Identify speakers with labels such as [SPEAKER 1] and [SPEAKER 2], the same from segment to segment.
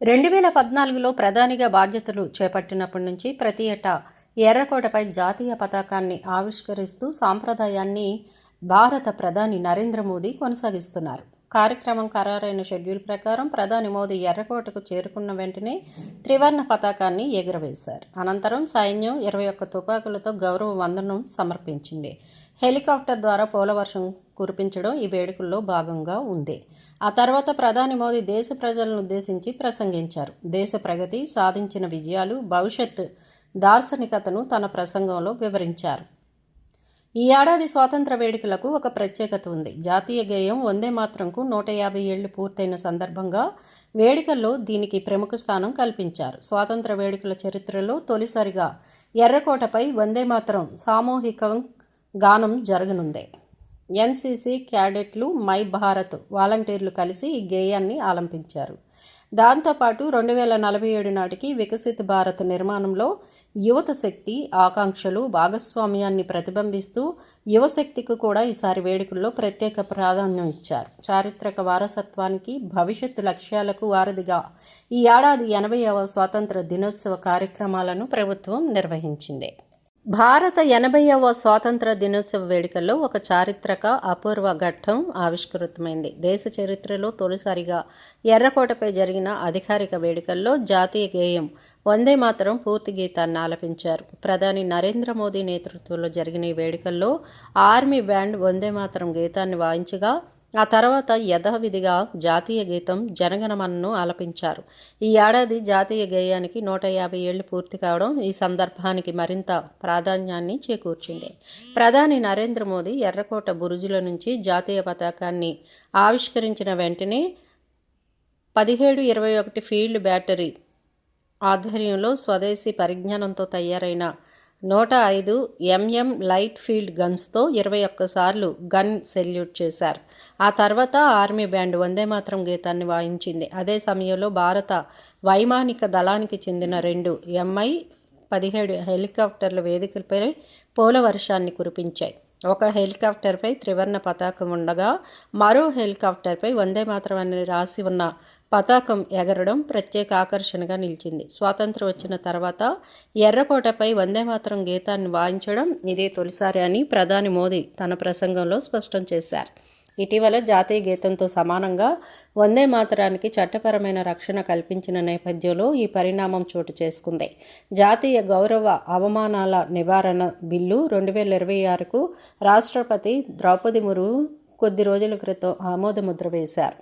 [SPEAKER 1] 2014లో ప్రధానిగా బాధ్యతలు చేపట్టినప్పటి నుంచి ప్రతి ఏటా ఎర్రకోటపై జాతీయ పతాకాన్ని ఆవిష్కరిస్తూ సాంప్రదాయాన్ని భారత ప్రధాని నరేంద్ర మోదీ కొనసాగిస్తున్నారు. కార్యక్రమం ఖరారైన షెడ్యూల్ ప్రకారం ప్రధాని మోదీ ఎర్రకోటకు చేరుకున్న వెంటనే త్రివర్ణ పతాకాన్ని ఎగురవేశారు. అనంతరం సైన్యం 21 తుపాకులతో గౌరవ వందనం సమర్పించింది. హెలికాప్టర్ ద్వారా పూలవర్షం కురిపించడం ఈ వేడుకల్లో భాగంగా ఉంది. ఆ తర్వాత ప్రధాని మోదీ దేశ ప్రజలను ఉద్దేశించి ప్రసంగించారు. దేశ ప్రగతి, సాధించిన విజయాలు, భవిష్యత్ దార్శనికతను తన ప్రసంగంలో వివరించారు. ఈ ఏడాది స్వాతంత్ర వేడుకలకు ఒక ప్రత్యేకత ఉంది. జాతీయ గేయం వందే మాతరంకు 150 ఏళ్లు పూర్తయిన సందర్భంగా వేడుకల్లో దీనికి ప్రముఖ స్థానం కల్పించారు. స్వాతంత్ర వేడుకల చరిత్రలో తొలిసారిగా ఎర్రకోటపై వందే మాతరం సామూహిక గానం జరగనుంది. ఎన్సీసీ క్యాడెట్లు, మై భారత్ వాలంటీర్లు కలిసి ఈ గేయాన్ని ఆలంపించారు. దాంతోపాటు 2047 నాటికి వికసిత భారత్ నిర్మాణంలో యువత శక్తి, ఆకాంక్షలు, భాగస్వామ్యాన్ని ప్రతిబింబిస్తూ యువశక్తికి కూడా ఈసారి వేడుకల్లో ప్రత్యేక ప్రాధాన్యం ఇచ్చారు. చారిత్రక వారసత్వానికి, భవిష్యత్తు లక్ష్యాలకు వారధిగా ఈ ఏడాది 80వ స్వాతంత్ర దినోత్సవ కార్యక్రమాలను ప్రభుత్వం నిర్వహించింది. భారత 80వ స్వాతంత్ర దినోత్సవ వేడుకల్లో ఒక చారిత్రక అపూర్వ ఘట్టం ఆవిష్కృతమైంది. దేశ చరిత్రలో తొలిసారిగా ఎర్రకోటపై జరిగిన అధికారిక వేడుకల్లో జాతీయ గేయం వందే మాతరం పూర్తి గీతాన్ని ఆలపించారు. ప్రధాని నరేంద్ర మోదీ నేతృత్వంలో జరిగిన ఈ వేడుకల్లో ఆర్మీ బ్యాండ్ వందే మాతరం గీతాన్ని వాయించగా ఆ తర్వాత యథావిధిగా జాతీయ గీతం జనగణమనను ఆలపించారు. ఈ ఏడాది జాతీయ గేయానికి 150 ఏళ్లు పూర్తి కావడం ఈ సందర్భానికి మరింత ప్రాధాన్యాన్ని చేకూర్చింది. ప్రధాని నరేంద్ర మోదీ ఎర్రకోట బురుజుల నుంచి జాతీయ పతాకాన్ని ఆవిష్కరించిన వెంటనే 1721 ఫీల్డ్ బ్యాటరీ ఆధ్వర్యంలో స్వదేశీ పరిజ్ఞానంతో తయారైన 105 mm లైట్ ఫీల్డ్ గన్స్తో 21 సార్లు గన్ సెల్యూట్ చేశారు. ఆ తర్వాత ఆర్మీ బ్యాండ్ వందే మాతరం గీతాన్ని వాయించింది. అదే సమయంలో భారత వైమానిక దళానికి చెందిన 2 Mi-17 హెలికాప్టర్ల వేదికలపై పూల వర్షాన్ని కురిపించాయి. ఒక హెలికాప్టర్పై త్రివర్ణ పతాకం ఉండగా మరో హెలికాప్టర్పై వందే మాతరం అని రాసి ఉన్న పతాకం ఎగరడం ప్రత్యేక ఆకర్షణగా నిలిచింది. స్వాతంత్రం వచ్చిన తర్వాత ఎర్రకోటపై వందే మాతరం గీతాన్ని వాయించడం ఇదే తొలిసారి అని ప్రధాని మోదీ తన ప్రసంగంలో స్పష్టం చేశారు. ఇటీవల జాతీయ గీతంతో సమానంగా వందే మాతరానికి చట్టపరమైన రక్షణ కల్పించిన నేపథ్యంలో ఈ పరిణామం చోటు చేసుకుంది. జాతీయ గౌరవ అవమానాల నివారణ బిల్లు 2026కు రాష్ట్రపతి ద్రౌపది ముర్ము కొద్ది రోజుల క్రితం ఆమోదముద్ర వేశారు.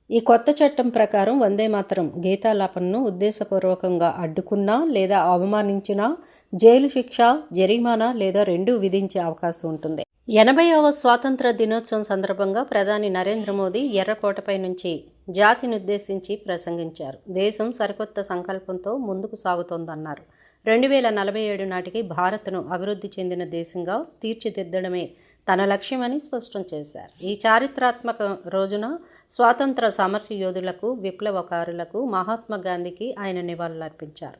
[SPEAKER 1] ఈ కొత్త చట్టం ప్రకారం వందే మాతరం గీతాలాపనను ఉద్దేశపూర్వకంగా అడ్డుకున్నా లేదా అవమానించినా జైలు శిక్ష, జరిమానా లేదా రెండూ విధించే అవకాశం ఉంటుంది. 80వ స్వాతంత్ర దినోత్సవం సందర్భంగా ప్రధాని నరేంద్ర మోదీ ఎర్రకోటపై నుంచి జాతిని ఉద్దేశించి ప్రసంగించారు. దేశం సరికొత్త సంకల్పంతో ముందుకు సాగుతోందన్నారు. 2047 నాటికి భారత్ను అభివృద్ధి చెందిన దేశంగా తీర్చిదిద్దడమే తన లక్ష్యమని స్పష్టం చేశారు. ఈ చారిత్రాత్మక రోజున స్వాతంత్ర సమర యోధులకు, విప్లవకారులకు, మహాత్మా గాంధీకి ఆయన నివాళులర్పించారు.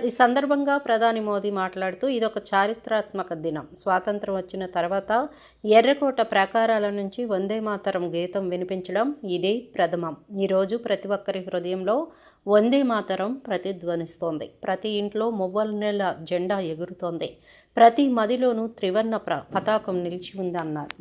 [SPEAKER 1] ఈ సందర్భంగా ప్రధాని మోదీ మాట్లాడుతూ ఇదొక చారిత్రాత్మక దినం. స్వాతంత్రం వచ్చిన తర్వాత ఎర్రకోట ప్రాకారాల నుంచి వందే మాతరం గీతం వినిపించడం ఇదే ప్రథమం. ఈరోజు ప్రతి ఒక్కరి హృదయంలో వందే మాతరం ప్రతిధ్వనిస్తోంది. ప్రతి ఇంట్లో మువ్వన్నెల జెండా ఎగురుతోంది. ప్రతి మదిలోనూ త్రివర్ణ పతాకం నిలిచి ఉంది అన్నారు.